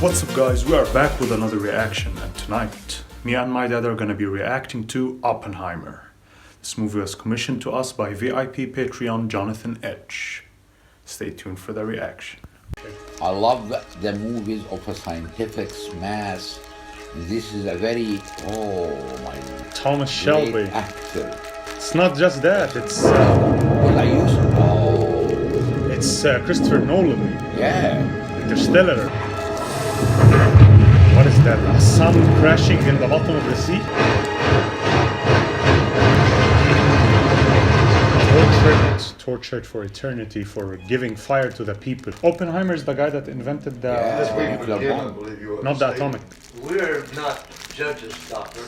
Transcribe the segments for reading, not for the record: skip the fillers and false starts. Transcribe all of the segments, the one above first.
What's up guys, we are back with another reaction, and tonight me and my dad are gonna be reacting to Oppenheimer. This movie was commissioned to us by VIP Patreon Jonathan Edge. Stay tuned for the reaction. I love the movies of a scientific mass. This is a very, Thomas Shelby. Actor. It's not just that, it's it's Christopher Nolan. Yeah. Interstellar. What is that? A sun crashing in the bottom of the sea? Tortured for eternity for giving fire to the people. Oppenheimer is the guy that invented the nuclear bomb. Not the atomic. We're not judges, Doctor.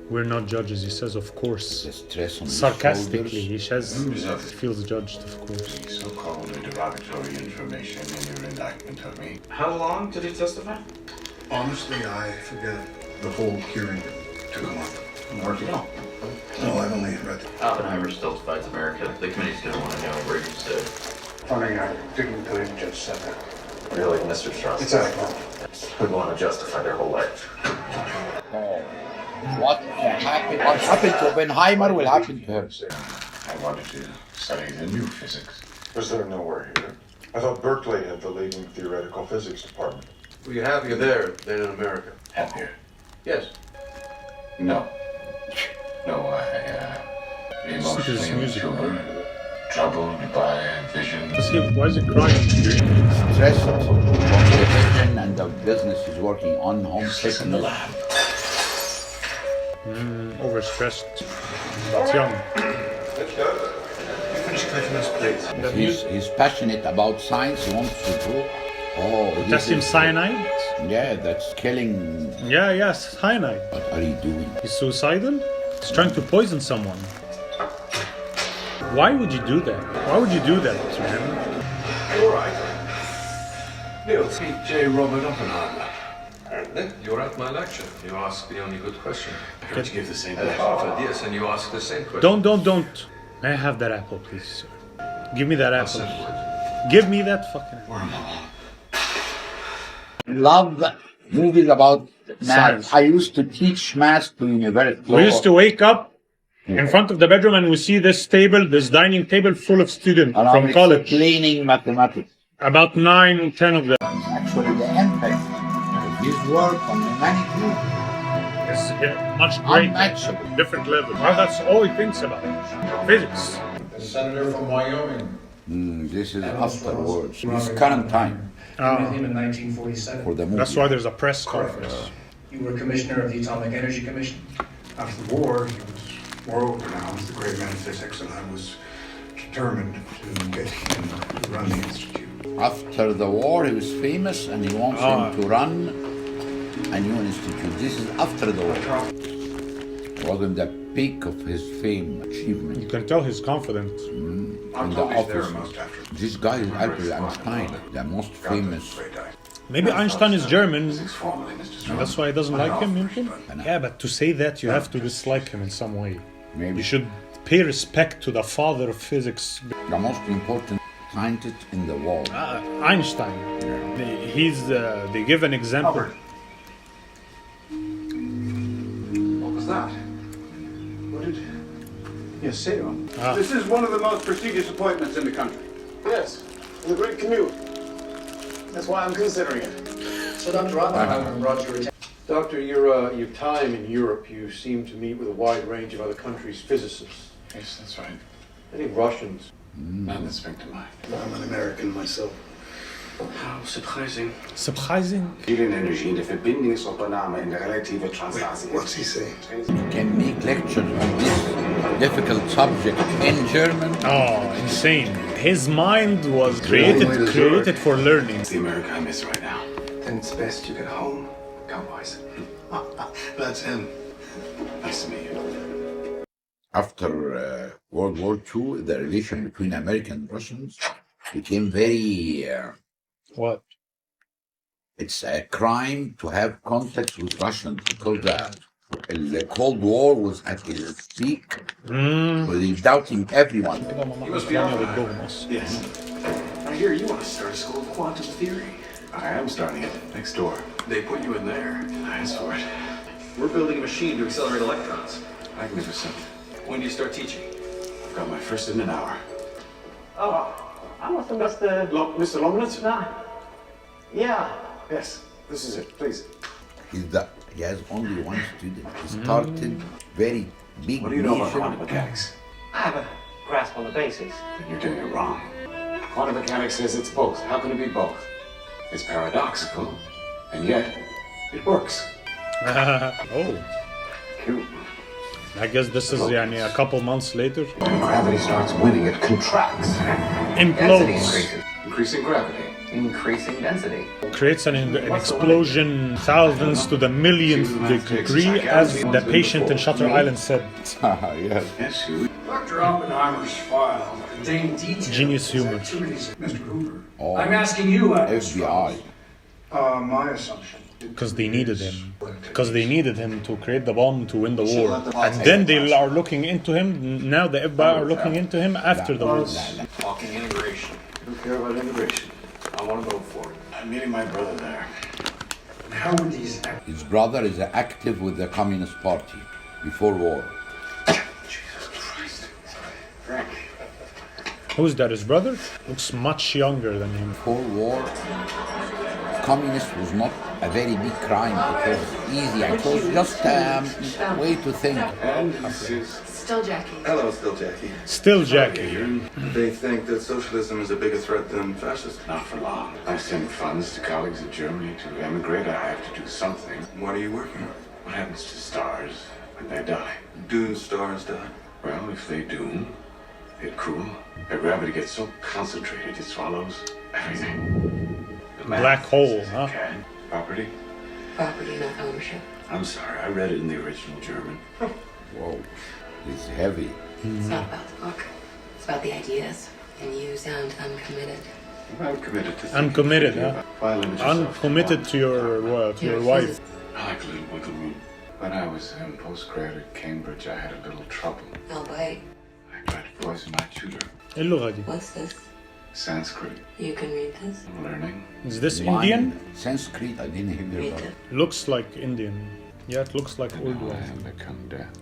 We're not judges, he says, of course. The stress on Sarcastically, he the says, feels judged, of course. So-called derogatory information in your indictment of me. How long did he testify? Honestly, I forget. The whole hearing took a month. More to go. No, I've only read it. Oppenheimer still divides America. The committee's gonna want to know where you stood. Funny, I didn't believe the judge said that. You're like Mr. Strauss. Exactly. Who'd want to justify their whole life. What happened to Oppenheimer will happen to him. I wanted to study the new physics. Was there nowhere here? I thought Berkeley had the leading theoretical physics department. Were you happier there than in America? Happier? Yes. No. No, emotionally immature, troubled by visions. Why is he crying? Stress from the vision and the business is working on home sickness. In the lab. Overstressed. That's young. Let's go. Finish clicking this plate. He's passionate about science. He wants to do. Potassium cyanide? Yeah, that's killing. Yes, cyanide. What are you doing? He's suicidal? He's trying to poison someone. Why would you do that? Why would you do that, man? All right. Neil, J. Robert Oppenheimer. Apparently, you were at my lecture. You asked the only good question. I heard you give the same At lecture. Harvard, yes, and you asked the same question. Don't. May I have that apple, please, sir? Give me that I'll apple. send it. Give me that fucking apple. Love movies about math. Science. I used to teach math to university. We used to wake up in front of the bedroom and we see this table, this dining table full of students And from I'm college. explaining mathematics. About 9, 10 of them. Actually, the impact of his work on humanity It's much greater. unmatchable. Different level. Well, that's all he thinks about. Physics. The senator from Wyoming. This is afterwards. This current time Met him in 1947. for the movie. That's why there's a press conference. You were commissioner of the Atomic Energy Commission. After the war, he was world renowned as the great man of physics, and I was determined to get him to run the institute. After the war, he was famous and he wants him to run a new institute. This is after the war. It was in the peak of his fame, achievement. You can tell he's confident. In the office. This guy is Albert Einstein, the most famous. Maybe Einstein is German, Formally, Mr. and Strauss. that's why he doesn't like him, Yumkin? Yeah, but to say that, you have to dislike him in some way. Maybe You should pay respect to the father of physics. the most important scientist in the world. Einstein. They give an example. Albert. What was that? What did you say to him? This is one of the most prestigious appointments in the country. Yes, the great commute. That's why I'm considering it. So, Dr. Oppenheimer brought your attention. Doctor, your time in Europe, you seem to meet with a wide range of other countries' physicists. Yes, that's right. Any Russians? None that spring to mind. I'm an American myself. How surprising. Surprising. Energie, de verbindingsopname in de relatieve translatie. What's he saying? You can make lectures on this difficult subject in German. Oh, insane. His mind was created for learning. It's the America I miss right now. Then it's best you get home, cowboys. That's him. Nice to meet you. After World War II, the relation between Americans and Russians became very. What? It's a crime to have contact with Russians because the Cold War was at its peak. With doubting everyone. You must be Oppenheimer. Yes. I hear you want to start a school of quantum theory. I am starting it next door. They put you in there. I asked for it. We're building a machine to accelerate electrons. Magnificent. When do you start teaching? I've got my first in an hour. Oh, I must have missed the... Mr. Lominitz? Yeah. Yes, this is it, please. He has only one student. He started very big What do you know about nation. quantum mechanics? I have a grasp on the basics. Then you're doing it wrong. Quantum mechanics says it's both. How can it be both? It's paradoxical, and yet it works. Oh, Cute. I guess this is a couple months later. When gravity starts winning, it contracts. Density Implodes. increases. Increasing gravity. Increasing density. Creates an explosion thousands to the millionth degree, as the patient in Shutter Island said. Yes. Yes, you. Dr. Oppenheimer's file contained details Genius humor. activities of Mr. Hoover. Oh, I'm asking you, FBI. My assumption. Because they needed him. Because they needed him to create the bomb to win the war. And then they are looking into him. Now the FBI are looking into him after the war. Walking integration. I don't care about integration. I want to vote for it. I'm meeting my brother there. How would these His brother is active with the Communist Party before war. Jesus Christ. Frank. Who's that? His brother? Looks much younger than him. Before war, communist was not a very big crime. It was easy. It was just a way to think. And this is... Still Jackie. Hello, still Jackie. Still Jackie. They think that socialism is a bigger threat than fascism. Not for long. I send funds to colleagues in Germany to emigrate. I have to do something. What are you working on? What happens to stars when they die? Do stars die? Well, if they do, it cool. Their gravity gets so concentrated it swallows everything. The math Black hole, says it huh? can. Property? Property, not ownership. I'm sorry, I read it in the original German. Whoa, it's heavy. It's not about the book. It's about the ideas. And you sound uncommitted. I'm committed to Uncommitted, huh? Violent yourself. Uncommitted to your wife. I like a little wiggle room. When I was in postgrad at Cambridge, I had a little trouble. I'll bite. I tried to poison my tutor. ايه اللغة دي? What's this? Sanskrit. You can read this? I'm learning. Is this Indian? Sanskrit, I didn't hear Read about it. it. Looks like Indian. Yeah, it looks like And Urdu. now I have become death.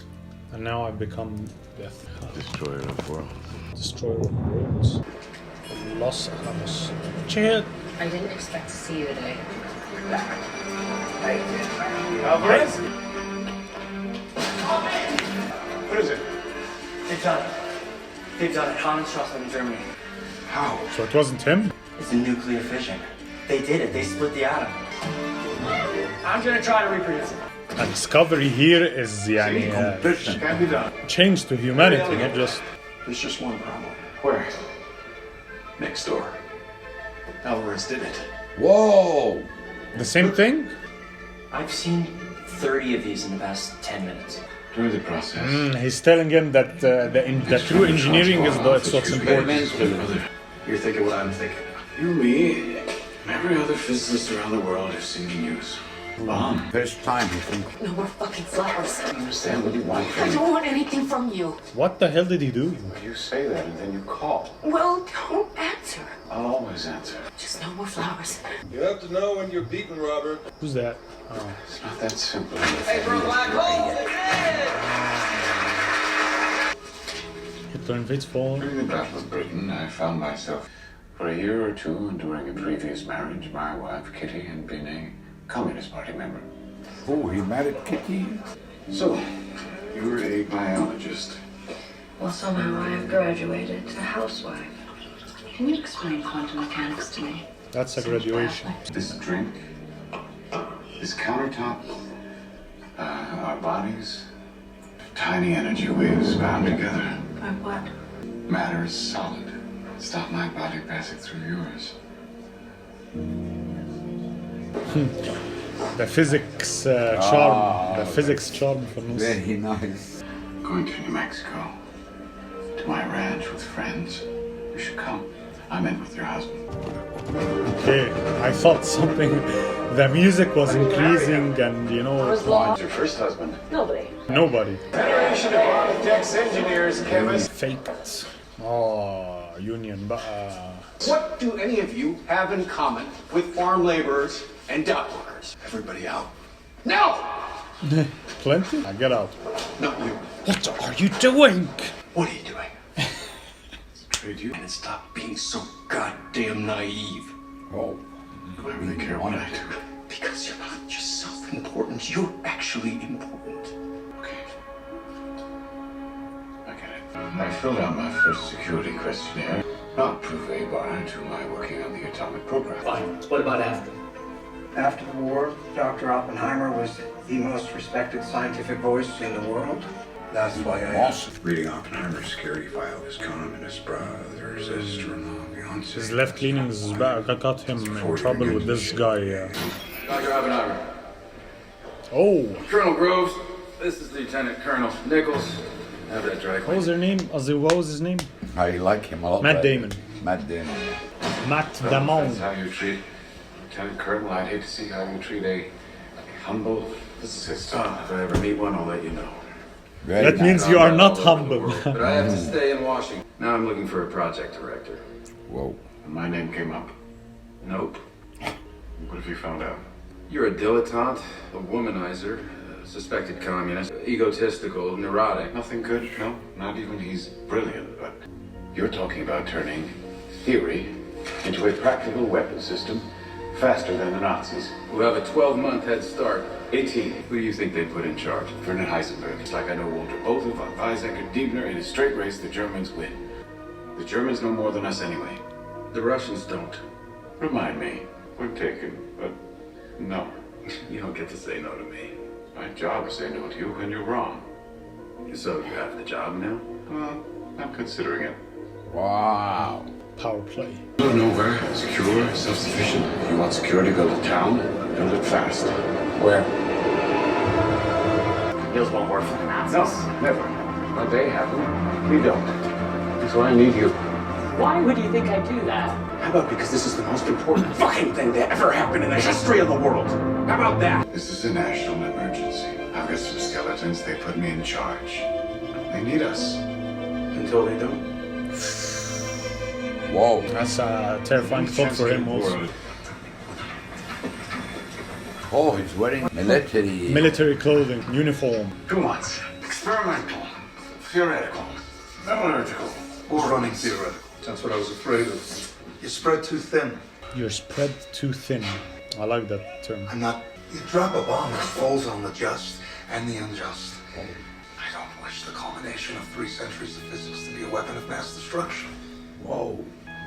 And now I've become death. Destroyer of worlds. Destroyer of worlds. Los Alamos. Check. I didn't expect to see you today. Alvarez? What is it? They've done it. They've done it. Hamensstrasse in Germany. How? So it wasn't him? It's a nuclear fission. They did it. They split the atom. I'm gonna try to reproduce it. A discovery here is Competition. Can't be done. change to humanity, not just... There's just one problem. Where? Next door. Alvarez did it. Whoa! The same thing? I've seen 30 of these in the past 10 minutes. During the process. He's telling him that the true engineering is what's important. You're thinking what I'm thinking. You, me, and every other physicist around the world have seen the news. Bomb. First time he thinks. No more fucking flowers. I understand what you want from I me. don't want anything from you. What the hell did he do? You say that and then you call. Well, don't answer. I'll always answer. Just no more flowers. You have to know when you're beaten, Robert. Who's that? Oh. It's not that simple. Hitler invades Poland. During the Battle of Britain, I found myself. For a year or two, and during a previous marriage, my wife, Kitty, had been a Communist Party member. Oh, he married Kitty? So, you're a biologist. Well, somehow I have graduated to housewife. Can you explain quantum mechanics to me? That's a graduation. This drink, this countertop, our bodies, tiny energy waves bound together. By what? Matter is solid. Stop my body passing through yours. The physics charm. The physics charm for us. Very nice. Going to New Mexico, to my ranch with friends. You should come. I'm in with your husband. Okay, I thought something. The music was increasing, and you know, Who's your first husband? Nobody. nobody. Generation of architects, engineers, chemists. Faked. Oh. union بقى. What do any of you have in common with farm laborers and dock workers? Everybody out. No! Plenty? Get out. Not you. What are you doing? What are you doing? Trade you and stop being so goddamn naive. Oh, I really care what I do. Because you're not just self-important, you're actually important. Okay. I get it. I filled out my first security questionnaire. Not prove a bar to my working on the atomic program. Fine. What about after? After the war, Dr. Oppenheimer was the most respected scientific voice in the world. That's why I asked. Reading Oppenheimer's security file, his communist brothers, astronaut, fiancé. His left leanings got him in trouble with this guy. Dr. Oppenheimer. Oh! Colonel Groves. This is Lieutenant Colonel Nichols. Have that dry What was their name? What was his name? I like him a lot. Matt Damon. Matt Damon. Matt Damon. That's how you treat Lieutenant Colonel. I'd hate to see how you treat a humble physicist. If I ever meet one, I'll let you know. Very That nice. means you are not humble. But I have to stay in Washington. Now I'm looking for a project director. Whoa. And my name came up. Nope. What if you found out? You're a dilettante, a womanizer, a suspected communist, egotistical, neurotic. Nothing good? No, not even he's brilliant, but you're talking about turning theory into a practical weapon system faster than the Nazis. Who have a 12-month head start. 18. Who do you think they put in charge? Werner Heisenberg. It's like I know Walter Botha, von Weizsäcker, Diebner. In a straight race, the Germans win. The Germans know more than us anyway. The Russians don't. Remind me. We're taken, but no. You don't get to say no to me. My job is to say no to you when you're wrong. So you have the job now? Well, I'm considering it. Wow. Power play. Go nowhere, secure, self-sufficient. You want security, build a town, build it fast. Where? Hills won't work for the Nazis. No, never. But they have them. We don't. That's why I need you. Why would you think I'd do that? How about because this is the most important fucking thing that ever happened in the history of the world? How about that? This is a national emergency. I've got some skeletons. They put me in charge. They need us. Until they don't. Whoa. That's a terrifying thought for him also. Oh, he's wearing Military clothing, uniform. Nuance. Experimental. Theoretical. Metallurgical. Or running theoretical. That's what I was afraid of. You spread too thin. You're spread too thin. I like that term. I'm not. You drop a bomb, it falls on the just and the unjust. I don't wish the culmination of 3 centuries of physics to be a weapon of mass destruction. Whoa.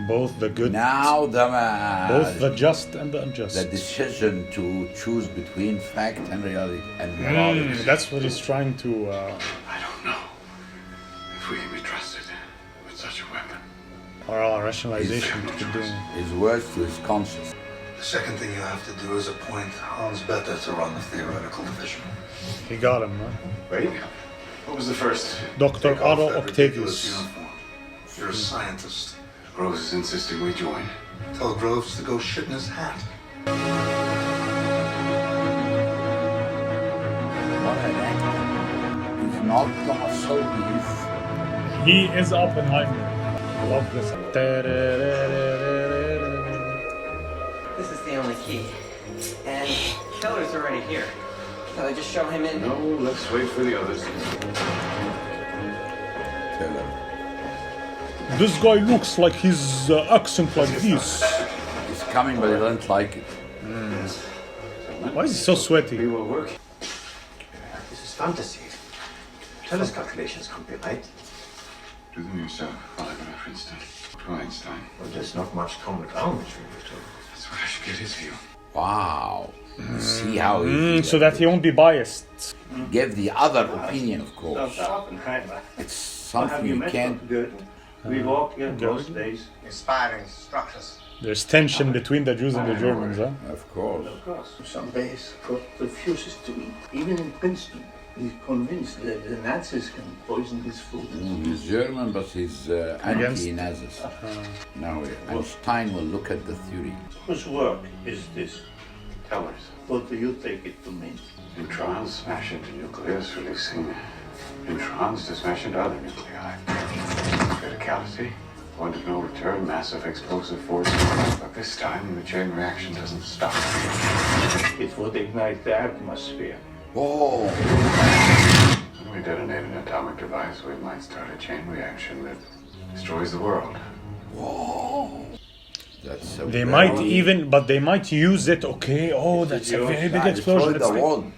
Both the good, Now both the just and the unjust. the decision to choose between fact and reality and morality. That's what he's trying to. I don't know if we can be trusted with such a weapon. Or rationalization to keep doing. His words to his conscience. The second thing you have to do is appoint Hans Bethe to run the theoretical division. He got him, huh? Wait. What was the first? Dr. Take off Otto that ridiculous Octavius. uniform. You're a scientist. Groves is insisting we join. Tell Groves to go shit in his hat. What an actor. He's not gonna show these. He is Oppenheimer. I love this. This is the only key. And Keller's already here. So I just show him in. No, let's wait for the others. Tell him. This guy looks like his accent like this. He's coming, but he doesn't like it. Why is he so sweaty? We will work. This is fantasy. Tell us calculations can't be right. Do them yourself. I'll have a reference to Einstein. Well, there's not much common ground between the two. That's what I should get his view. Wow. See how he So that he won't be biased. gave the other opinion, of course. Dr. Oppenheimer, It's something you can't. Goethe? We walk in those days. Inspiring structures. There's tension between the Jews and the Germans, huh? Of course. Of course. Some base refuses to eat. Even in Princeton, he's convinced that the Nazis can poison his food. He's German, but he's anti-Nazis. Now, Einstein will look at the theory. Whose work is this? Tellers. What do you take it to mean? Neutrons smash into nucleus, releasing neutrons to smash into other nuclei. Criticality, Point of no return, massive explosive force. But this time, the chain reaction doesn't stop. It would ignite the atmosphere. Whoa! When we detonate an atomic device, we might start a chain reaction that destroys the world. Whoa! That's a They might even, but they might use it. Okay, oh, that's a very big explosion. Destroy the world.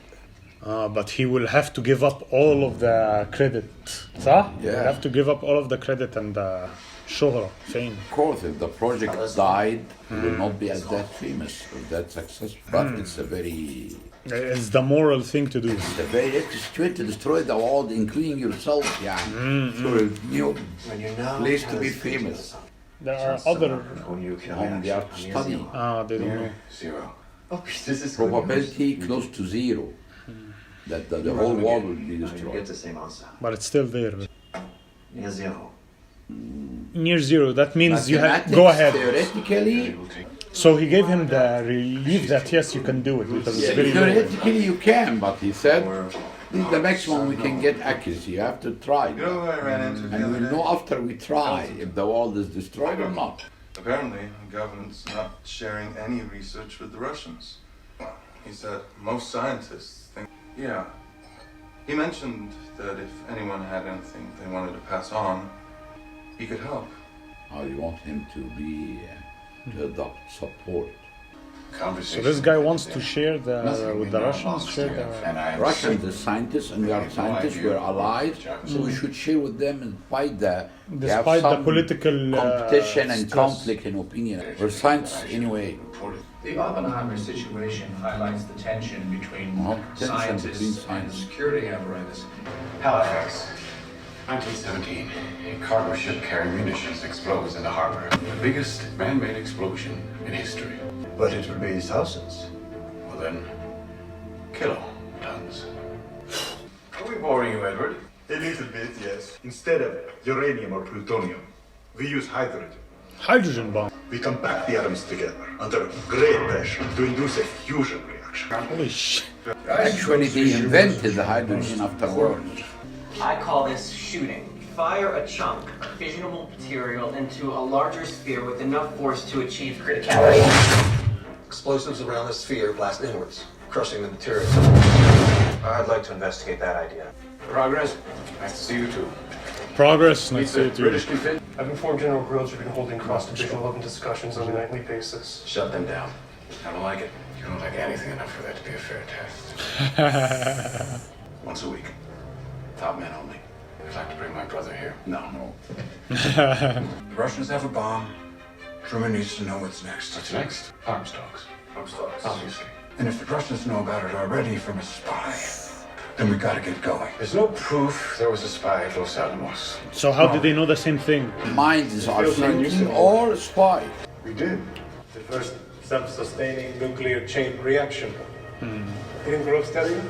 But he will have to give up all of the credit. صح? Yeah. He'll have to give up all of the credit and the شهرة, fame. Of course, if the project died, it will not be as that famous or that successful. But it's a very... It's the moral thing to do. It's a very interesting to destroy the world, including yourself. Yeah. So a new place to be famous. There are other... On the art study. They don't know. Zero. Probability close to zero. That the whole world will be destroyed. But it's still there. Near zero. Near zero, that means you have... Go ahead. Theoretically, So he gave him the relief that yes, you can do it because it's very low. theoretically you can, but he said, this is the maximum we can get accuracy. You have to try. You know who I ran into the And other we'll day? know after we try if the world is destroyed or not. Apparently, the government's not sharing any research with the Russians. He said most scientists think... Yeah. He mentioned that if anyone had anything they wanted to pass on, he could help. How you want him to be, to adopt support. So this guy wants to share with the Russians, share the... Russians are scientists and we are scientists, we're allies, so we should share with them and fight Despite the political competition and stress. conflict in opinion. We're scientists anyway. The Oppenheimer situation highlights the tension between scientists and the security apparatus. Halifax, 1917. A cargo ship carrying munitions explodes in the harbor. The biggest man-made explosion in history. But it will be thousands. Well then, kilotons. Are we boring you, Edward? A little bit, yes. Instead of uranium or plutonium, we use hydrogen. Hydrogen bomb. We compact the atoms together under great pressure to induce a fusion reaction. Holy shit. Actually, they invented the hydrogen afterwards. I call this shooting. Fire a chunk of fissionable material into a larger sphere with enough force to achieve criticality. Explosives around the sphere blast inwards, crushing the material. I'd like to investigate that idea. Progress? Nice to see you too. Progress, nice to see you too. British defense. I've informed General Grills you've been holding cross-divisional open discussions on a nightly basis. Shut them down. I don't like it. You don't like anything enough for that to be a fair test. Once a week. Top men only. I'd like to bring my brother here. No. The Russians have a bomb. Truman needs to know what's next. What's next? Arms talks. Arms talks. Obviously. And if the Russians know about it already from a spy, then we gotta get going. There's no proof there was a spy at Los Alamos. So how did they know the same thing? Minds are thinking or spy. We did. The first self-sustaining nuclear chain reaction. Didn't Groves tell you?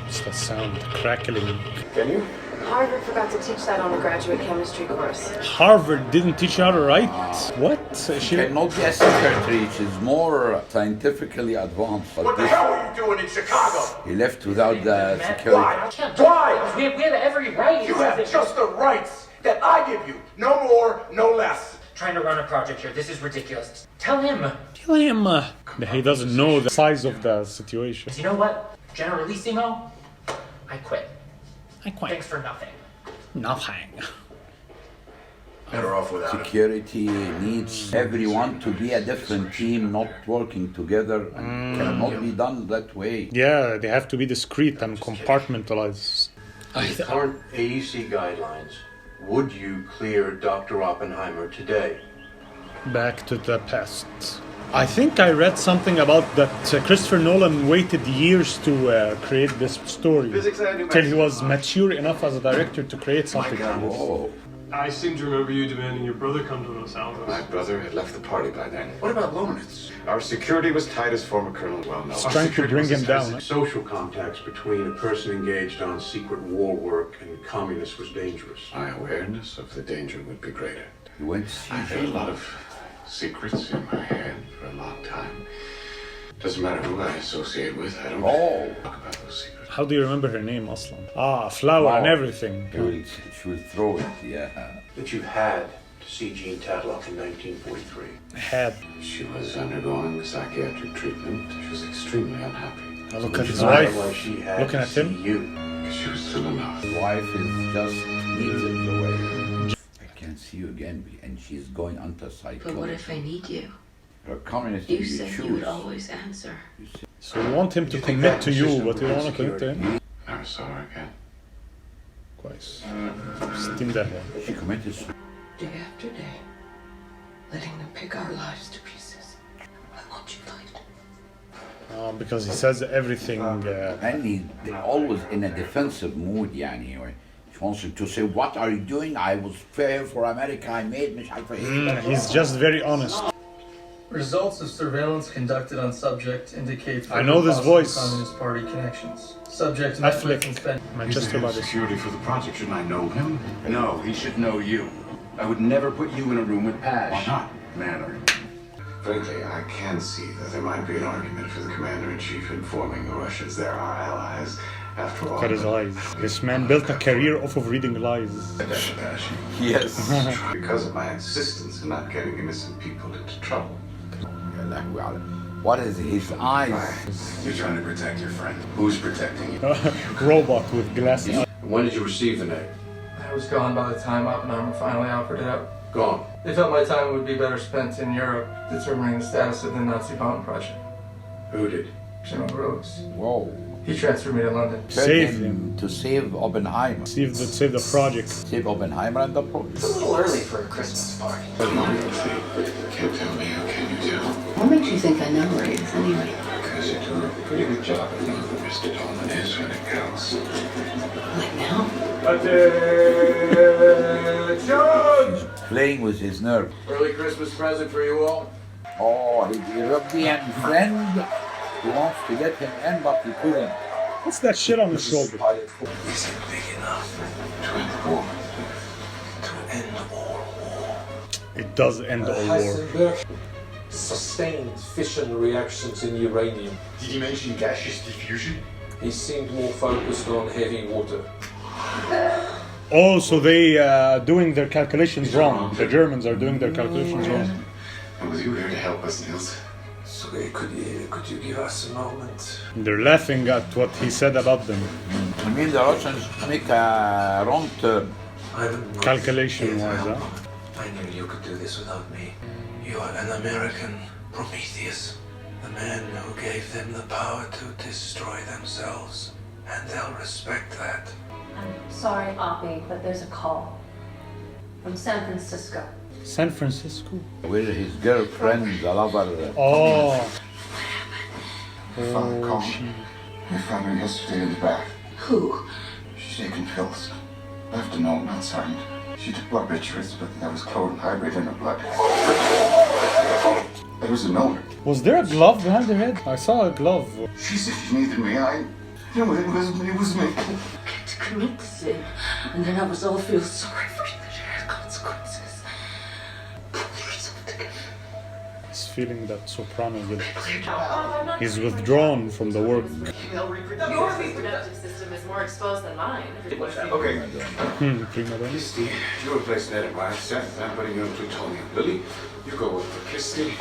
It's the sound crackling. Can you? Harvard forgot to teach that on the graduate chemistry course. Harvard didn't teach you how to write? What? She cannot be a secretary, she's more scientifically advanced. But What the hell were you doing in Chicago? he left without the security. Why? We have every right. You have just the rights that I give you. No more, no less. Trying to run a project here. This is ridiculous. Tell him. Tell him. He doesn't know the size of the situation. You know what, Generalissimo? I quit. I quit. Thanks for nothing. Nothing. Better off without it. Security needs everyone to be a different team, not working together, and cannot be done that way. Yeah, they have to be discreet and compartmentalized. With current AEC guidelines, would you clear Dr. Oppenheimer today? Back to the past. I think I read something about that Christopher Nolan waited years to create this story till he was mature enough as a director to create something like this. Whoa. I seem to remember you demanding your brother come to Los Alamos. My brother had left the party by then. What about Lomanitz? Our security was tight, as former Colonel well knows. He's trying to bring him down. Social contacts between a person engaged on secret war work and communists was dangerous. My awareness of the danger would be greater. He went to see I've had a lot of secrets in my head for a long time. Doesn't matter who I associate with, I don't talk about those secrets. How do you remember her name, Aslan? Flower and everything. She will throw it, yeah. That you've had see Jean Tadlock in 1943. Had. She was undergoing psychiatric treatment. She was extremely unhappy. Now look at his Why wife. she had Looking to at him. see you. She was still enough. His wife is just meters away. I can see you again, and she's going under psychology. But what if I need you? You're a communist. You said you would always answer. So you want him to commit to you, but you don't want to commit to him? Never saw her again. كويس. 60 داهية. She committed. Day after day, letting them pick our lives to pieces. Why won't you fight? Because he says everything. And he's always in a defensive mood, يعني. He wants to say, what are you doing? I was fair for America. I made مش عارفة إيه. He's just very honest. Results of surveillance conducted on subject indicate I know this voice. Communist Party connections. Subject Affleck, Manchester by security for the project. Shouldn't I know him? No, he should know you. I would never put you in a room with Pash. Why not? Manner. Frankly, I can see that there might be an argument for the commander-in-chief informing the Russians they're our allies. After all, Look at his eyes. This man built a career off of reading lies. Yes. Because of my insistence in not getting innocent people into trouble. What is his eyes? You're trying to protect your friend. Who's protecting you? Robot with glasses. When did you receive the name? I was gone by the time Oppenheimer finally offered it up. Gone. They felt my time would be better spent in Europe, determining the status of the Nazi bomb project. Who did? General Rose. Whoa. He transferred me to London. Save him. To save Oppenheimer. Save the project. Save Oppenheimer and the project. It's a little early for a Christmas party. Can't tell me, how can you tell? What makes you think I know where he is anyway? Because you do a pretty good job of knowing who Mr. Dolman is when it counts. Like now? Playing with his nerve. Early Christmas present for you all? Oh, his European friend. He wants to get him in, but he couldn't. What's that shit on his shoulder? Is it big enough to end the war? To end all war? It does end all war. Heisenberg sustained fission reactions in uranium. Did he mention gaseous diffusion? He seemed more focused on heavy water. Oh, so they doing their calculations wrong. The Germans are doing their calculations wrong. And was you here to help us, Niels? So could you give us a moment? They're laughing at what he said about them. I mean, the Russians make a wrong turn. Calculation-wise, huh? I knew you could do this without me. You are an American Prometheus. The man who gave them the power to destroy themselves. And they'll respect that. I'm sorry, Oppie, but there's a call. From San Francisco. San Francisco? With his girlfriend, the lover. Oh. Your father called. I found her yesterday in the bath. Who? She's taken pills. Left a note, not signed. She took blood rituals, but there was chlorine hydrate in her blood. There was a note. Was there a glove behind her head? I saw a glove. She said she needed me. No, it was me. To commit the sin, and then have us all feel sorry for the shared consequences. Pull yourself together. He's feeling that soprano guilt. He's withdrawn from the work. Your reproductive system is more exposed than mine. Okay. Prima donna. Christy, you replace Ned at my set. I'm putting you in plutonium. Lily, you go with Christy.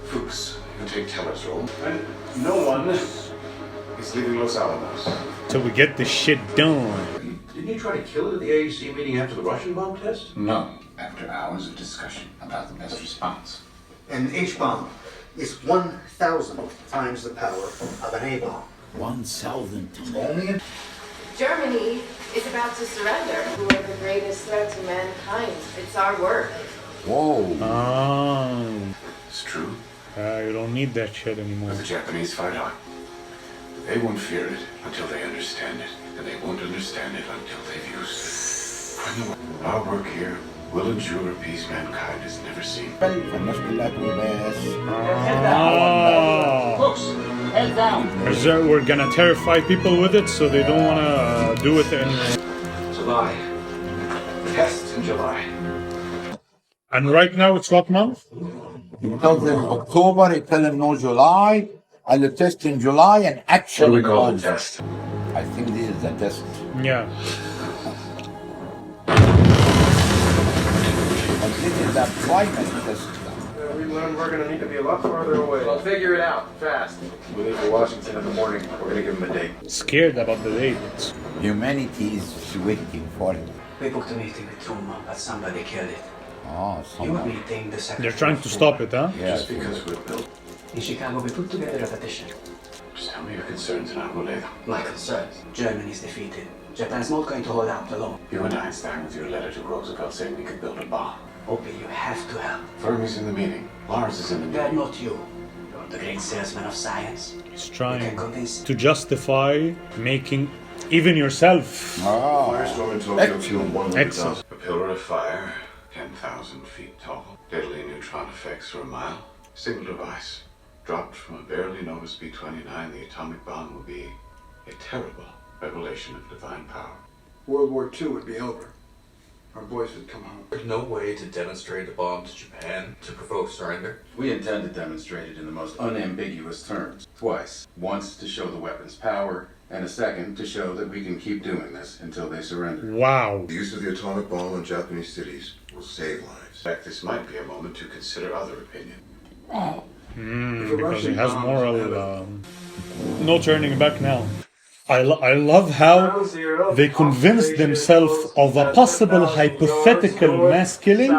Fuchs, you take Teller's role. And no one is leaving Los Alamos. Till we get this shit done. Didn't you try to kill it at the AEC meeting after the Russian bomb test? No. After hours of discussion about the best response. An H-bomb is 1,000 times the power of an A-bomb. 1,000 times. Only in Germany is about to surrender. Who are the greatest threat to mankind? It's our work. Whoa. Ah. It's true. You don't need that shit anymore. But the Japanese fight on. They won't fear it until they understand it. And they won't understand it until they've used it. Our work here will ensure a peace mankind has never seen. فالناس كلها تقول بس. Folks, head down. We're gonna terrify people with it, so they don't wanna do it anymore. July. Test in July. And right now it's what month? He tells them October, he tells them no July, and the test in July, and action. What do we call the test? I think this is the test. Yeah. And this is that climate system. We learned we're gonna need to be a lot farther away. Well, figure it out, fast. We leave for Washington in the morning. We're gonna give him a date. Scared about the date. Humanity is waiting for it. We booked a meeting with Truma, but somebody killed it. Oh, You were meeting the secretary. They're trying to stop it, huh? Yeah. Just because we're built. In Chicago, we put together a petition. Just tell me your concerns and I'll relay them. My concerns. Germany is defeated. Japan's not going to hold out alone. You and Einstein with your letter to Roosevelt saying we could build a bomb. Opie, you have to help. Fermi's in the meeting. Lars is in the They're meeting. not you. You're the great salesman of science. He's You trying can convince to justify making even yourself. Oh, Firestorm in Tokyo killed 100,000. Excellent. A pillar of fire, 10,000 feet tall. Deadly neutron effects for a mile. Single device. Dropped from a barely noticed B-29, the atomic bomb will be a terrible revelation of divine power. World War II would be over. Our boys would come home. There's no way to demonstrate a bomb to Japan to provoke surrender. We intend to demonstrate it in the most unambiguous terms. Twice. Once to show the weapon's power, and a second to show that we can keep doing this until they surrender. Wow. The use of the atomic bomb on Japanese cities will save lives. In fact, this might be a moment to consider other opinion. Because it has moral. No turning back now. I love how they convinced themselves of a possible hypothetical mass killing,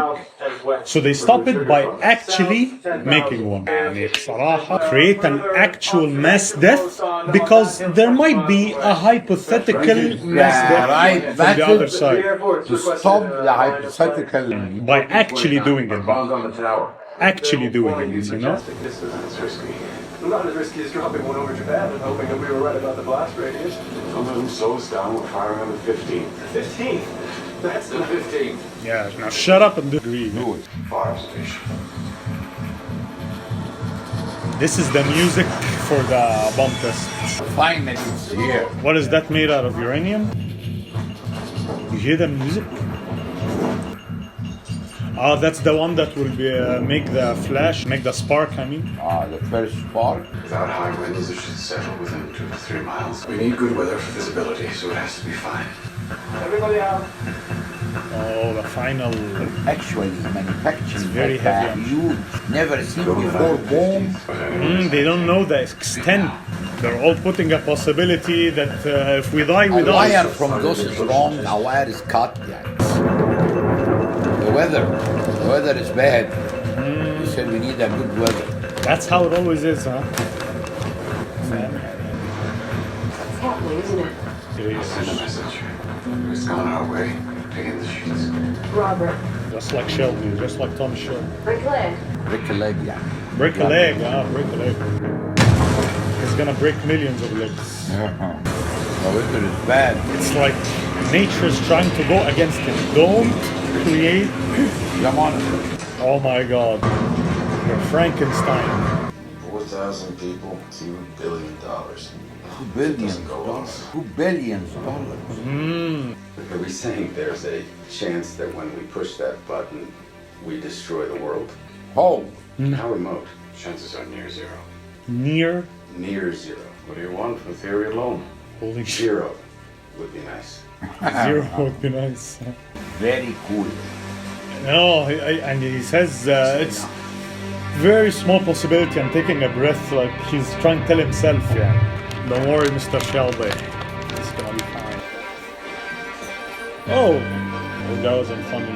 so they stop it by actually making one. يعني بصراحة create an actual mass death because there might be a hypothetical mass death from the other side. To stop the hypothetical. By actually doing it. Bombs on the tower. Actually doing it, you know? This is risky. Not as risky as dropping one over Japan and hoping that we were right about the blast radius. Don't let them slow us down. We're firing on the 15th. 15th? That's the 15th. Yeah, now shut up and agree. Fire station. This is the music for the bomb test. Finally, it's here. What is that made out of? Uranium? You hear the music? Oh, that's the one that will be, make the flash, make the spark, I mean. Ah, the first spark. Without high winds, it should settle within 2 to 3 miles. We need good weather for visibility, so it has to be fine. Everybody out. Oh, the final. Actually, manufacturing very heavy. huge. Never seen before bomb. They don't know the extent. They're all putting a possibility that if we die, we A die. wire from those is wrong, a wire is cut. Yeah. The weather is bad. He said we need a good weather. That's how it always is, huh? It's happening, isn't it? Send a message. It's gone our way. Take in the sheets. Robert. Just like Shelby, just like Tom Shelby. Break a leg. Break a leg, yeah. Break a leg, break a leg. It's gonna break millions of legs. The weather is bad. It's like nature's trying to go against it. Don't create. Come on. Oh my God. You're Frankenstein. 4,000 people, $2 billion. $2 billion. $2 billion. Are we saying there's a chance that when we push that button, we destroy the world? Oh. How remote? Chances are near zero. Near? Near zero. What do you want from theory alone? Holy shit. Zero would be nice. Zero would be nice. Very cool. No, and he says it's very small possibility. I'm taking a breath, like he's trying to tell himself, yeah. Don't worry, Mr. Shelby. It's gonna be fine. Oh, that wasn't funny.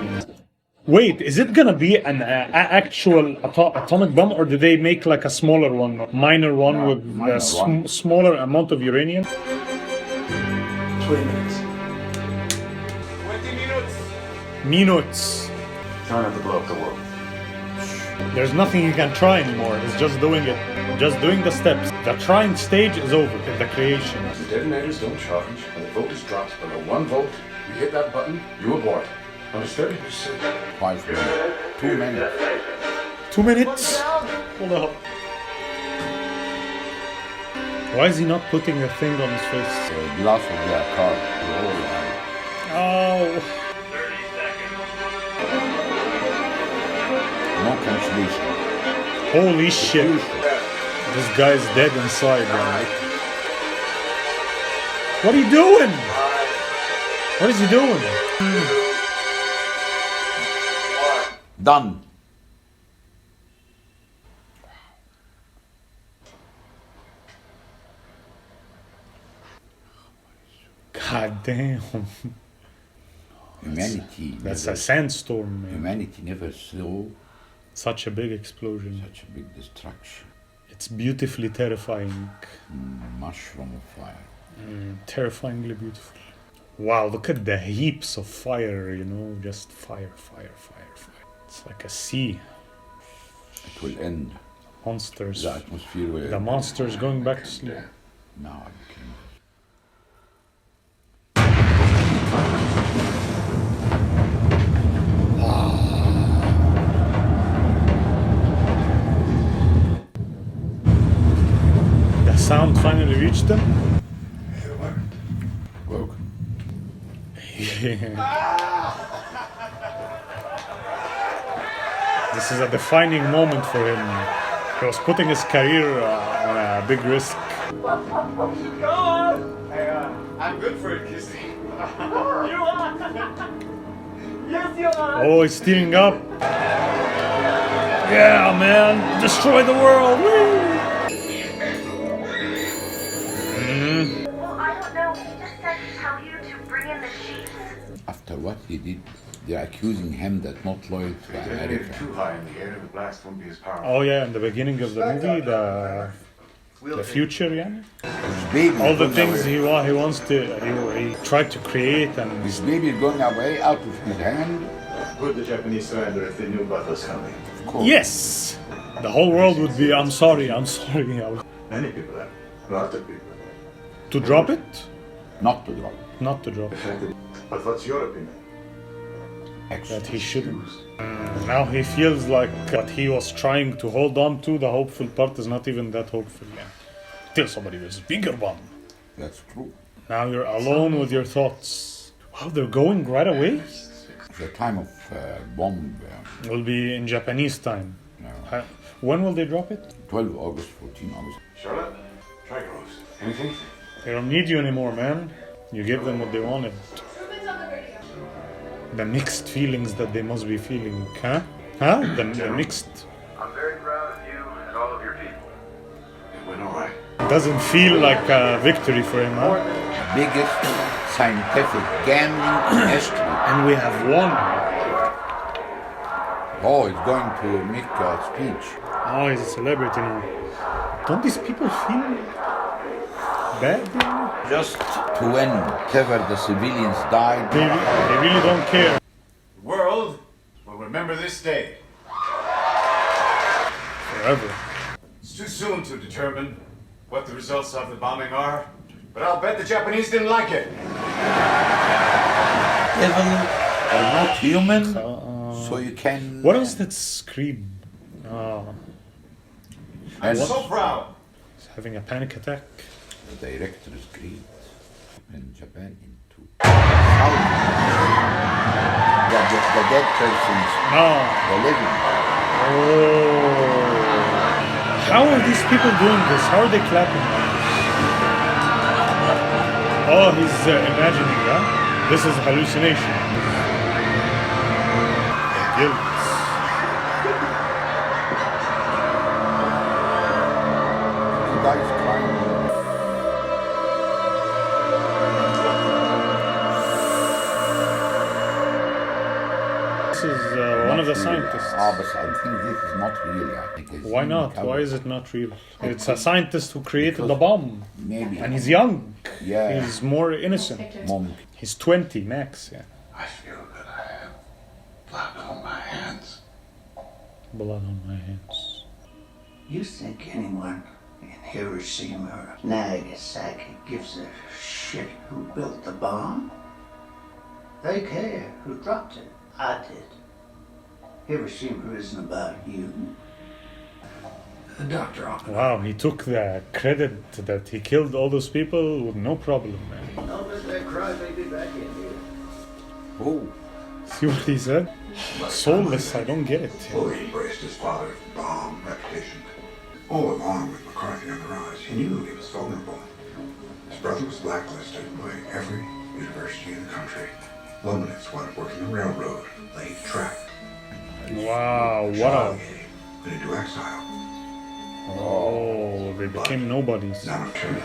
Wait, is it gonna be an actual atomic bomb, or do they make like a smaller one, minor one with a smaller amount of uranium? 20 minutes. 20 minutes. Minutes. Try not to blow up the world. There's nothing you can try anymore. It's just doing it. Just doing the steps. The trying stage is over in the creation. The detonators don't charge. When the voltage drops below 1 volt, you hit that button, you abort. Understood? 5 minutes. 2 minutes. 2 minutes? Hold up. Why is he not putting a thing on his face? The glass of their car. Oh. No cancellation. Holy shit. This guy's dead inside, man. What are you doing? What is he doing? Done. God damn. Humanity. That's never- a sandstorm, man. Humanity never saw Such a big explosion. such a big destruction. It's beautifully terrifying. Mushroom of fire. Terrifyingly beautiful. Wow, look at the heaps of fire, you know, just fire, fire, fire, fire. It's like a sea. It will end. Monsters. The atmosphere will The end. monsters going back to sleep. Now I can. The sound finally reached them. Woke. This is a defining moment for him. He was putting his career on a big risk. Go on! Hey, I'm good for it, Kissy. You are! Yes, you are! Oh, he's tearing up. Yeah, man. Destroy the world. Woo! Well, I don't know. He just said to tell you to bring in the sheets. After what he did, they're accusing him that not loyal to They're America. too high in the air, the blast won't be as powerful. Oh yeah, in the beginning of the movie, the future, yeah. Baby All the going things away. he wants to, he tried to create, and His baby is going away out of his hand. Would the Japanese surrender if they knew about us coming? Of course. yes, the whole world would be, I'm sorry, I'm sorry. Many people have. Lots of people. To drop it? Not to drop it. Not to drop it. But what's your opinion? That he shouldn't. Now he feels like what he was trying to hold on to, the hopeful part, is not even that hopeful. Yeah. Till somebody with a bigger one. That's true. Now you're alone with your thoughts. Wow, they're going right away? The time of bomb. It will be in Japanese time. No. When will they drop it? 12 August, 14 August. Charlotte? Try Rose. Anything? They don't need you anymore, man. You gave them what they wanted. The mixed feelings that they must be feeling, huh? Huh? The mixed. I'm very proud of you and all of your people. It went all right. Doesn't feel like a victory for him, huh? Biggest scientific gambling in history. And we have won. Oh, he's going to make a speech. Oh, he's a celebrity now. Don't these people feel bad? Just to win, whatever the civilians died. They really don't care. The world will remember this day. Forever. It's too soon to determine what the results of the bombing are, but I'll bet the Japanese didn't like it. Devil are not human, so you can... What was that scream? Oh. I'm so proud. He's having a panic attack. The director is great. In Japan, into the dead persons, the living. Oh. How are these people doing this? How are they clapping? Oh, he's imagining, huh? This is hallucination. Guilt. The guy's crying. This is one of the scientists. Ah, but I think this is not real. I think it's Why not? Why is it not real? It's a scientist who created the bomb. Maybe. And he's young. Yeah. He's more innocent. Mom. He's 20 max, yeah. I feel that I have blood on my hands. Blood on my hands. You think anyone in Hiroshima or Nagasaki gives a shit who built the bomb? They care who dropped it. I did. Hiroshima isn't about you. Dr. Accolon. Wow, he took the credit that he killed all those people with no problem, man. Don't let that crybaby back in here. Oh. See what he said? Soulless, I don't get it. Fully embraced his father's bomb reputation. All along with McCarthy on the rise, he knew he was vulnerable. His brother was blacklisted by every university in the country. Loneliness wanted working the railroad, laid track. Wow, what a... Then into exile. Oh, they became nobodies. Not of Trinity.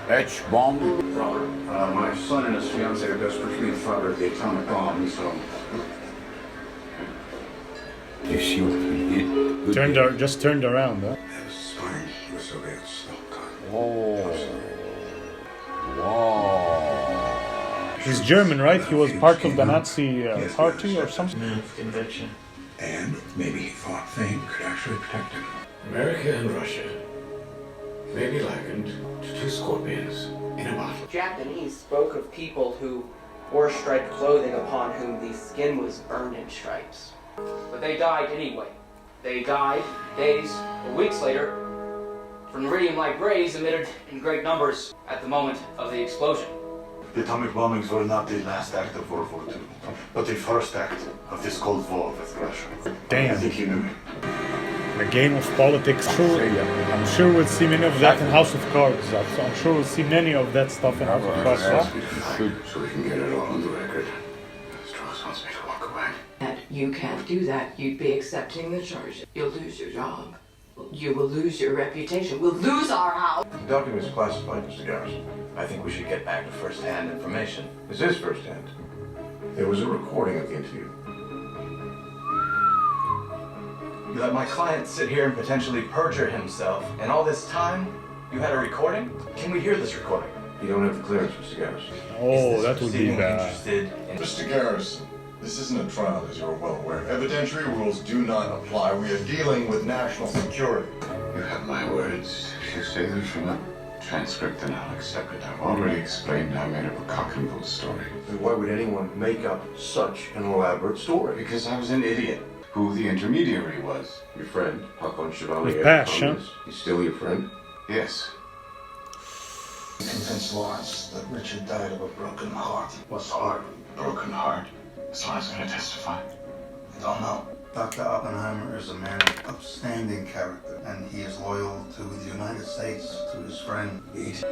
H-bomb. Robert, my son and his fiancée are desperate for me to fire the atomic bomb, so... You see what he did? Just turned around, huh? That was spying the Soviets. Oh. Wow. He's German, right? He was part of the Nazi party or something? Conviction. And maybe he thought fame could actually protect him. America and Russia may be likened to two scorpions in a bottle. Japanese spoke of people who wore striped clothing upon whom the skin was burned in stripes. But they died anyway. They died days or weeks later from iridium-like rays emitted in great numbers at the moment of the explosion. The atomic bombings were not the last act of World War II, but the first act of this Cold War with Russia. Damn. I think you knew it. The game of politics. I'm sure we'll see many of that in House of Cards. I'm sure we'll see many of that stuff in House of Cards. So we can get it all on the record. Strauss wants me to walk away. You can't do that. You'd be accepting the charge. You'll lose your job. You will lose your reputation. We'll lose our house. The document is classified, Mr. Garrison. I think we should get back to first-hand information. This is first-hand. There was a recording of the interview. You let my client sit here and potentially perjure himself, and all this time, you had a recording? Can we hear this recording? You don't have the clearance, Mr. Garrison. Oh, that would be bad. Mr. Garrison, this isn't a trial, as you're well aware. Evidentiary rules do not apply. We are dealing with national security. You have my words. If you say there's from a transcript, then I'll accept it. I've already explained I made up a cock and bull story. Then why would anyone make up such an elaborate story? Because I was an idiot. Who the intermediary was. Your friend, Accolon Chevalier. With passion. He's still your friend? Yes. Convince Lawrence that Richard died of a broken heart. What's heart? Broken heart. That's why I was going to testify. I don't know. Dr. Oppenheimer is a man of upstanding character, and he is loyal to the United States, to his friend. He's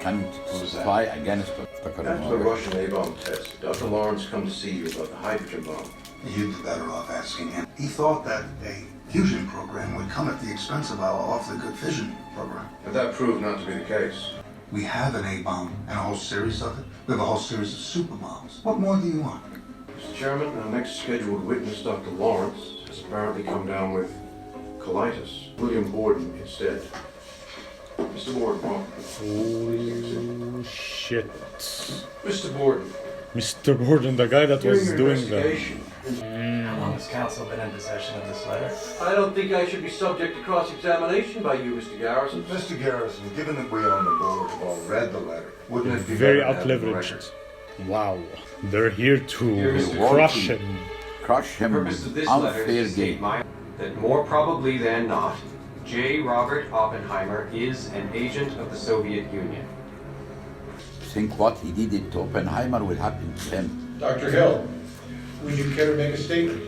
coming to testify against After the Russian A-bomb test, Dr. Lawrence come to see you about the hydrogen bomb. You'd be better off asking him. He thought that a fusion program would come at the expense of our awfully good fission program. But that proved not to be the case. We have an A-bomb and a whole series of it. We have a whole series of super bombs. What more do you want? Mr. Chairman, our next scheduled witness, Dr. Lawrence, has apparently come down with colitis. William Borden instead. Mr. Borden, welcome. Oh, shit. Mr. Borden. Mr. Borden, the guy that was doing that. How long has counsel been in possession of this letter? I don't think I should be subject to cross-examination by you, Mr. Garrison. Mr. Garrison, given that we on the board have all read the letter, wouldn't it be Very better to have the out-leveraged. record? Wow. They're here to crush him. Crush him. The purpose of this Unfair letter is to game. state that more probably than not, J. Robert Oppenheimer is an agent of the Soviet Union. Think what he did it to Oppenheimer will happen to him. Dr. Hill, would you care to make a statement?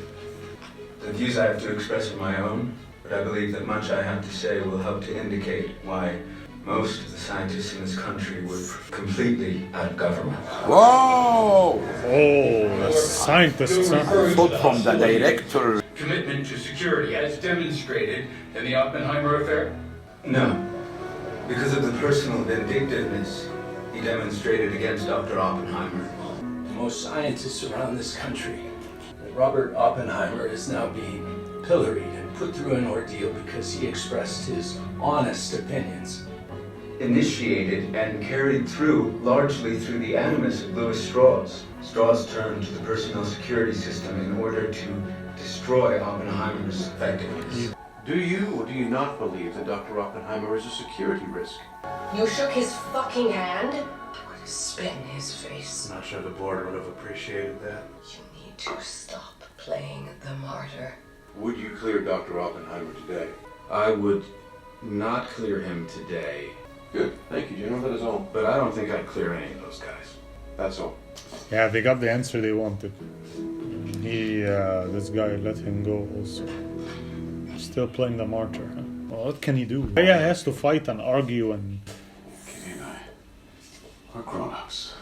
The views I have to express are my own, but I believe that much I have to say will help to indicate why most of the scientists in this country were completely out of government. Whoa! Oh, the scientists. Thought from the director. Commitment to security as demonstrated in the Oppenheimer affair? No. Because of the personal vindictiveness he demonstrated against Dr. Oppenheimer. Most scientists around this country. Robert Oppenheimer is now being pilloried and put through an ordeal because he expressed his honest opinions. Initiated and carried through largely through the animus of Louis Strauss. Strauss turned to the personal security system in order to destroy Oppenheimer's effectiveness. Do you or do you not believe that Dr. Oppenheimer is a security risk? You shook his fucking hand? Put a spit in his face. I'm not sure the board would have appreciated that. You need to stop playing the martyr. Would you clear Dr. Oppenheimer today? I would not clear him today. Good. Thank you, General. That is all. But I don't think I'd clear any of those guys. That's all. Yeah, they got the answer they wanted. This guy let him go also. Still playing the martyr, huh? Well, what can he do? Yeah, he has to fight and argue and... Kitty and I, we're grown-ups.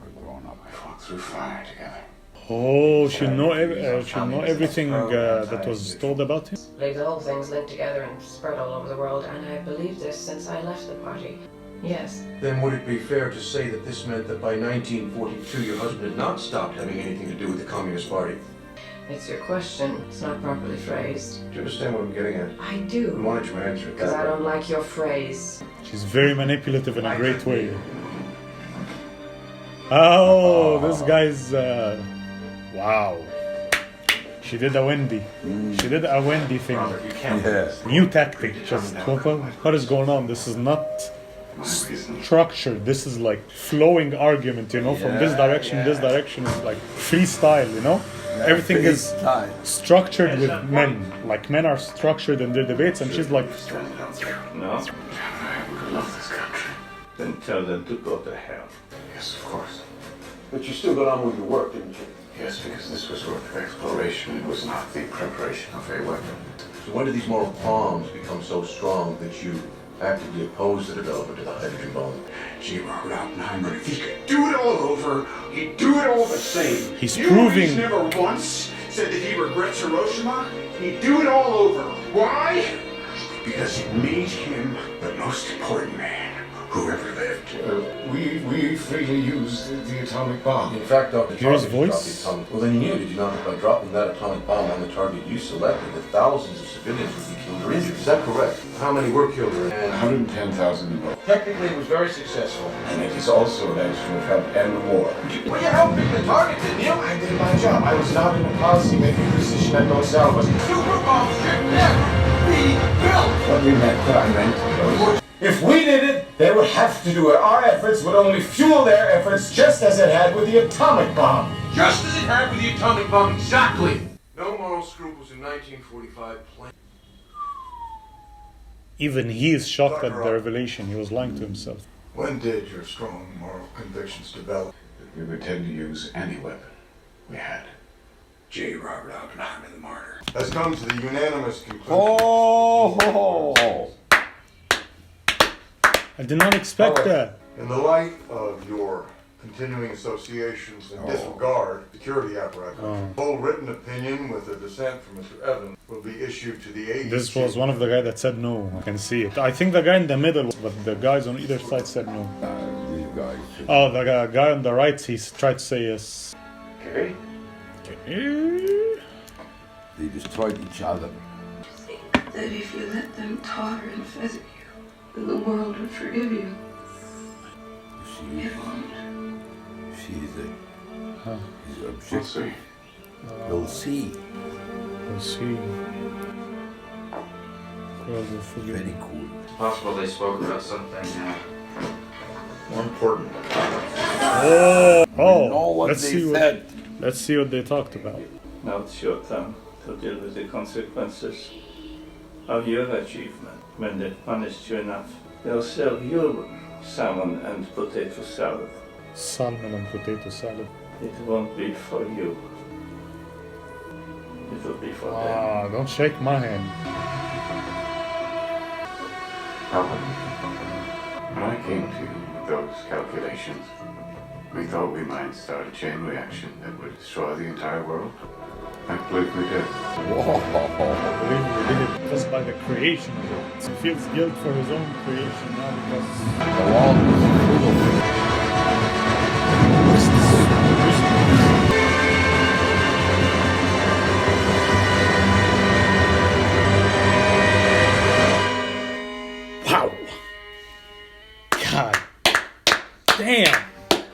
We're grown-up. We fought through fire together. Oh, she'll know everything that was told about him? Like the whole thing's linked together and spread all over the world, and I've believed this since I left the party. Yes. Then would it be fair to say that this meant that by 1942 your husband had not stopped having anything to do with the Communist Party? It's your question. It's not properly phrased. Do you understand what I'm getting at? I do. Why don't you answer it Because that I way? don't like your phrase. She's very manipulative in a great way. Oh, this guy's... wow. She did a Wendy. She did a Wendy thing. New tactic. Just what is going on? This is not structured. This is like flowing argument, you know, from this direction, this direction. It's like freestyle, you know? Everything is structured with men. Like men are structured in their debates, and she's like... No? I love this country. Then tell them to go to hell. Yes, of course. But you still got on with your work, didn't you? Yes, because this was work of exploration. It was not the preparation of a weapon. So when did these moral qualms become so strong that you actively opposed the development of the hydrogen bomb? Gee, Robert Oppenheimer, if he could do it all over, he'd do it all the same. He's you proving... He's never once said that he regrets Hiroshima. He'd do it all over. Why? Because it made him the most important man who ever lived. We freely used the atomic bomb. In fact, Dr. Hear his Charlie voice? dropped the atomic. Well, then you knew, did you not, that by dropping that atomic bomb on the target you selected, that thousands of civilians would be killed or injured. Is that correct? How many were killed or injured? 110,000 in both. Technically, it was very successful. And it is also alleged to have helped end the war. Well, you helped pick the target, didn't you? I did my job. I was not in a policy-making position at Los Alamos. Super bomb should never be built! What I meant was... If we did it, they would have to do it. Our efforts would only fuel their efforts, just as it had with the atomic bomb. Just as it had with the atomic bomb, exactly! No moral scruples in 1945 plan. Even he is shocked at the revelation. He was lying to himself. When did your strong moral convictions develop? That we would tend to use any weapon we had. J. Robert Oppenheimer, the martyr, has come to the unanimous conclusion. Oh! I did not expect that. In the light of your continuing associations and disregard security apparatus, full written opinion with a dissent from Mr. Evans will be issued to the agency. This was one of the guys that said no. I can see it. I think the guy in the middle, but the guys on either side said no. These guys. Oh, the guy on the right, he tried to say yes. Okay. They destroyed each other. Think that if you let them totter and feather you, then the world would forgive you. It won't. She's We'll objective. see. We'll see. We'll see. Very cool. Possible they spoke about something more important. Oh, let's see what they talked about. Now it's your turn to deal with the consequences of your achievement. When they punish you enough, they'll serve you salmon and potato salad. Salmon and potato salad. It won't be for you. It will be for them. Ah, don't shake my hand. When I came to you with those calculations, we thought we might start a chain reaction that would destroy the entire world. I believe we did. Whoa. I believe we did it just by the creation. He feels guilt for his own creation now because the world is full of it. Wow. God damn.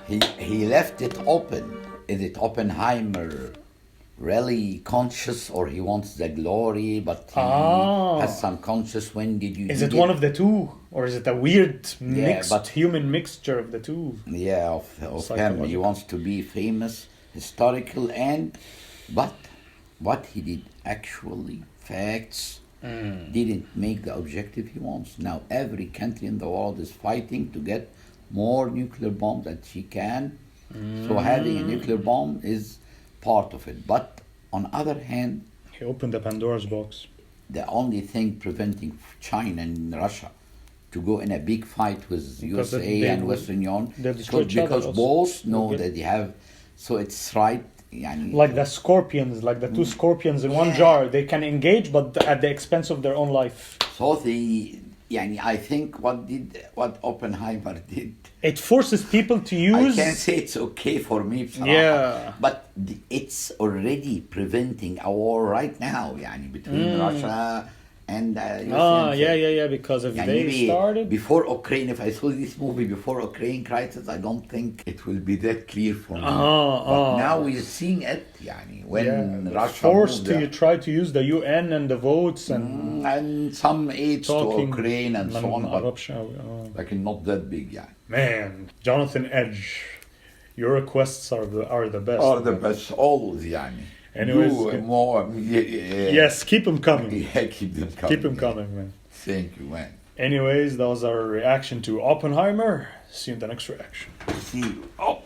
He left it open. Is it Oppenheimer really conscious, or he wants the glory, but he has some conscious? When did you? Is it one of the two, or is it a weird human mixture of the two? Yeah, of him. He wants to be famous, historical, but what he did actually, facts, didn't make the objective he wants. Now every country in the world is fighting to get more nuclear bombs that she can. So having a nuclear bomb is part of it. But on the other hand, he opened the Pandora's box. The only thing preventing China and Russia to go in a big fight with USA and Western Union, because both know that they have. So it's right يعني like the scorpions, like the two scorpions in one jar, they can engage but at the expense of their own life. So يعني I think what Oppenheimer did, it forces people to use. I can't say it's okay for me بصراحة. Yeah. But it's already preventing a war right now يعني between Russia and yeah, because if they started before Ukraine, if I saw this movie before Ukraine crisis, I don't think it will be that clear for me. But now we're seeing it يعني when Russia forced to try to use the UN and the votes and some aids to Ukraine and so on, but like not that big يعني. Man, Jonathan Edge, your requests are the best. Are the best always يعني. Anyways, yes, keep them coming. Yeah, keep them coming. Keep them coming, man. Thank you, man. Anyways, that was our reaction to Oppenheimer. See you in the next reaction. See you. Oh.